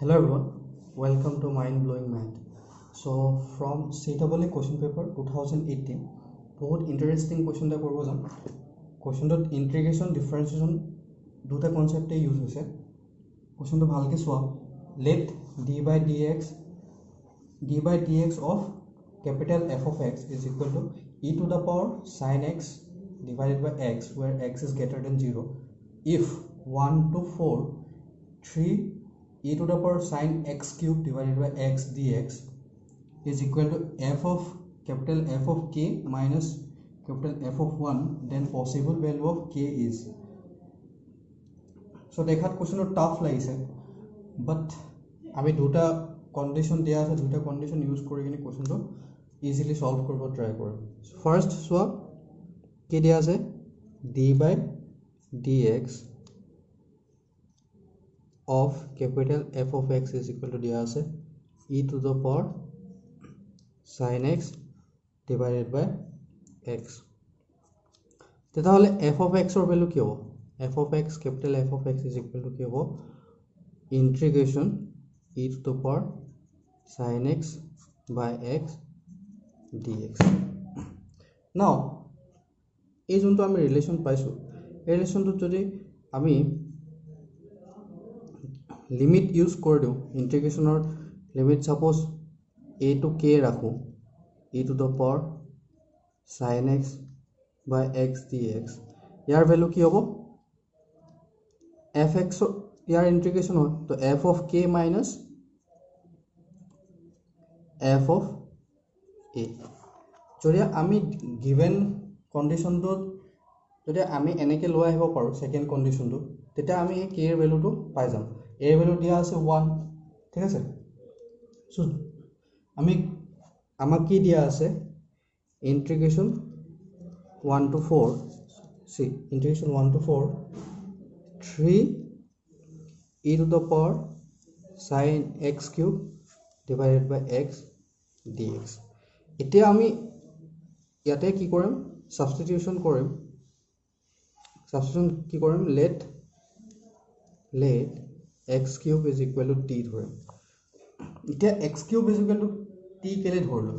Hello everyone, welcome to Mind Blowing Math. So from CAA question paper 2018, बहुत interesting question এটা কৰিব যাম. Questionটোত integration differentiation দুটা concept use হৈছে. Questionটো ভালকে চোৱা. Let d by dx of capital F of x is equal to e to the power sin x divided by x, where x is greater than 0 if 1 to 4 3 e to the power sin x cube divided by x dx is equal to f of capital F of k minus capital F of 1, then possible value of k is. So dekhat question tough লাগিছে, but আমি দুটা condition দিয়া আছে, দুটা condition use কৰি কিনে question টো easily solve কৰিব try কৰিম. First চোৱা কি দিয়া আছে, d by dx of capital F of x is equal to দিয়া আছে e to the power sin x divided by x. তেতিয়াহ'লে f of x or value কি হ'ব? f of x, capital F of x is equal to কি হ'ব? Integration e to the power sin x by x dx. Now এই যোনটো আমি relation পাইছোঁ, এই ৰিলেশ্যনটোত যদি আমি লিমিট ইউজ কৰি দিওঁ, ইণ্টিগ্ৰেশ্যনৰ limit suppose a to k ৰাখোঁ, e to the power sin x by x dx, year value কি হ'ব? fx ইয়াৰ ইণ্টিগ্ৰেশ্যন হয়, তো f of k minus f of a. যদি আমি গিভেন কণ্ডিশ্যনটোত যদি আমি এনেকৈ লৈ আহিব পাৰোঁ ছেকেণ্ড কণ্ডিশ্যনটো, তেতিয়া আমি এই k ৰ ভেলুটো পাই যাম. a ৰ ভেলু দিয়া আছে 1, ঠিক আছে. চ' আমাক কি দিয়া আছে? Integration 1 to 4, integration 1 to 4 3 e to the power sin x cube divided by x dx. এতিয়া আমি ইয়াতে কি কৰিম? সাবস্টিটিউশন কৰিম. সাবস্টিটিউশন কি কৰিম? let x cube is equal to t ধৰিম. এতিয়া x cube is equal to t কেলে ধৰিলো?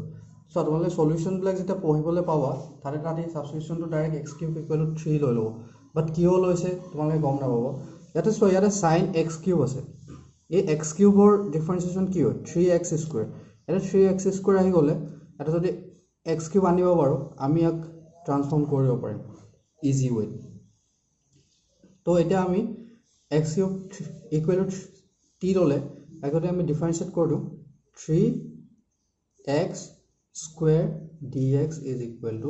সো তোমালোকে সলিউশনবিলাক যেতিয়া পঢ়িবলৈ পাবা, তাতে সাবস্টিটিউশনটো direct x cube equal to 3 লৈ ল'ব, বাট কিয় লৈছে তোমালোকে গম নাপাব. ইয়াতে চোৱা, ইয়াতে sin x cube আছে, এই x কিউবৰ ডিফাৰেন্সিয়েশ্যন কি হয়? 3x square. এটা 3x স্কোৱাৰ আহি গ'লে এটা যদি x কিউব আনিব পাৰোঁ, আমি ইয়াক ট্ৰান্সফৰ্ম কৰিব পাৰিম ইজি ৱেত. তো এতিয়া আমি x cube equal to t ল'লে ইয়াক যদি আমি ডিফাৰেন্সিয়েট কৰি দিওঁ, 3x square dx is equal two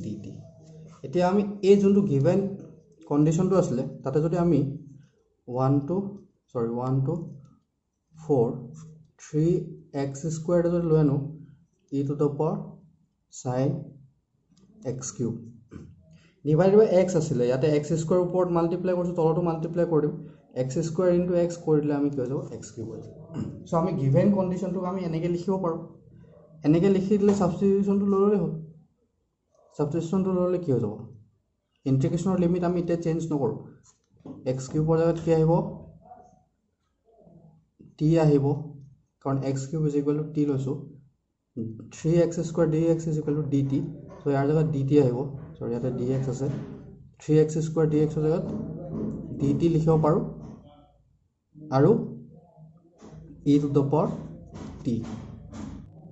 dt. এতিয়া আমি এই যোনটো গিভেন কণ্ডিশ্যনটো আছিলে, তাতে যদি আমি 1 to 4 3x স্কুৱেৰ যদি লৈ আনো e to the power sin x cube divided by x আছিলে, ইয়াতে x স্কুৱেৰ ওপৰত মাল্টিপ্লাই কৰিছোঁ, তলতো মাল্টিপ্লাই কৰি দিম, x স্কুৱেৰ ইনটু x কৰি দিলে আমি কি হৈ যাব? x কিউব হৈ যাব. চ' আমি গিভেন কণ্ডিশ্যনটোক আমি এনেকৈ লিখিব পাৰোঁ. এনেকৈ লিখি দিলে ছাবষ্টিটিউশ্যনটো লৈ ল'লেই হ'ল. ছাবষ্টিটিউশ্যনটো লৈ ল'লে কি হৈ যাব? ইণ্টিগ্ৰেশ্যনৰ লিমিট আমি এতিয়া চেঞ্জ নকৰোঁ. x কিউবৰ জেগাত কি আহিব? t আহিব, কাৰণ x cube is equal two t লৈছোঁ. 3x square dx is equal two dt, চ' ইয়াৰ জেগাত dt আহিব. চ' ইয়াতে dx আছে, 3x স্কুৱেৰ dxৰ জেগাত dt লিখিব পাৰোঁ, আৰু e to the power t.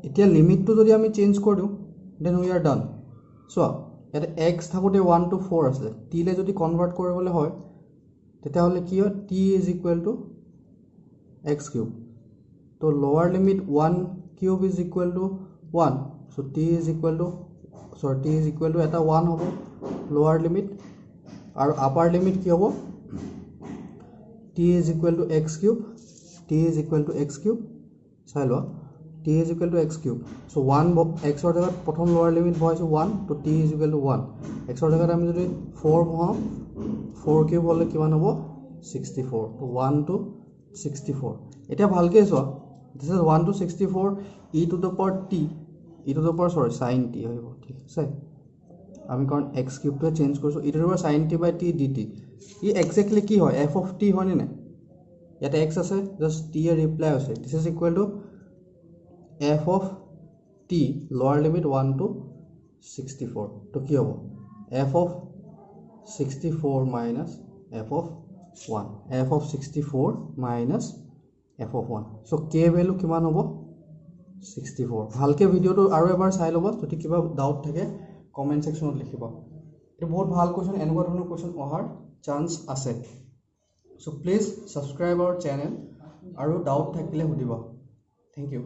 এতিয়া লিমিটটো যদি আমি চেঞ্জ কৰি দিওঁ, দেন উই আৰ ডান. চোৱা, ইয়াতে x থাকোঁতে 1 to 4 আছিলে, টিলৈ যদি কনভাৰ্ট কৰিবলৈ হয় তেতিয়াহ'লে কি হয়? t is equal to x cube. তো লোৱাৰ limit 1 cube is equal to 1, so' t is equal two এটা 1 হ'ব লোৱাৰ লিমিট, আৰু আপাৰ লিমিট কি হ'ব? t is equal to x cube, t is equal to x cube. চাই লোৱা, t is equal to x cube. So' 1 xৰ জেগাত প্ৰথম লোৱাৰ লিমিট ভৰাইছোঁ 1, তো t ইজ ইকুৱেল টু 1. xৰ জেগাত আমি যদি 4 ভৰাওঁ, 4 কিউব হ'লে কিমান হ'ব? 64. তো 1 to 64. এতিয়া ভালকৈ চোৱা, this is 1 to 64 e to the power t, e to the power sin t আহিব, ঠিক আছে. আমি কাৰণ x কিউবটোৱে চেঞ্জ কৰিছোঁ, e to the power sin t by t dt. E exactly কি হয়? f of t হয়নে নাই? ইয়াতে x আছে জাস্ট t এ ৰিপ্লাই আছে this is equal two f of t লোৱাৰ লিমিট 1 to 64 তো কি হ'ব f of 64 minus f of 1 f of 64 minus f of 1 so k value কিমান হ'ব 64 ভালকে ভিডিওটো আৰু এবাৰ চাই ল'ব যদি কিবা ডাউট থাকে কমেন্ট সেকশনত লিখিব এটা বহুত ভাল কোৱেশ্চন এনেকুৱা ধৰণৰ কোৱেশ্চন অহাৰ চান্স আছে so please subscribe our channel আৰু ডাউট থাকিলে সুধিব থ্যাংক ইউ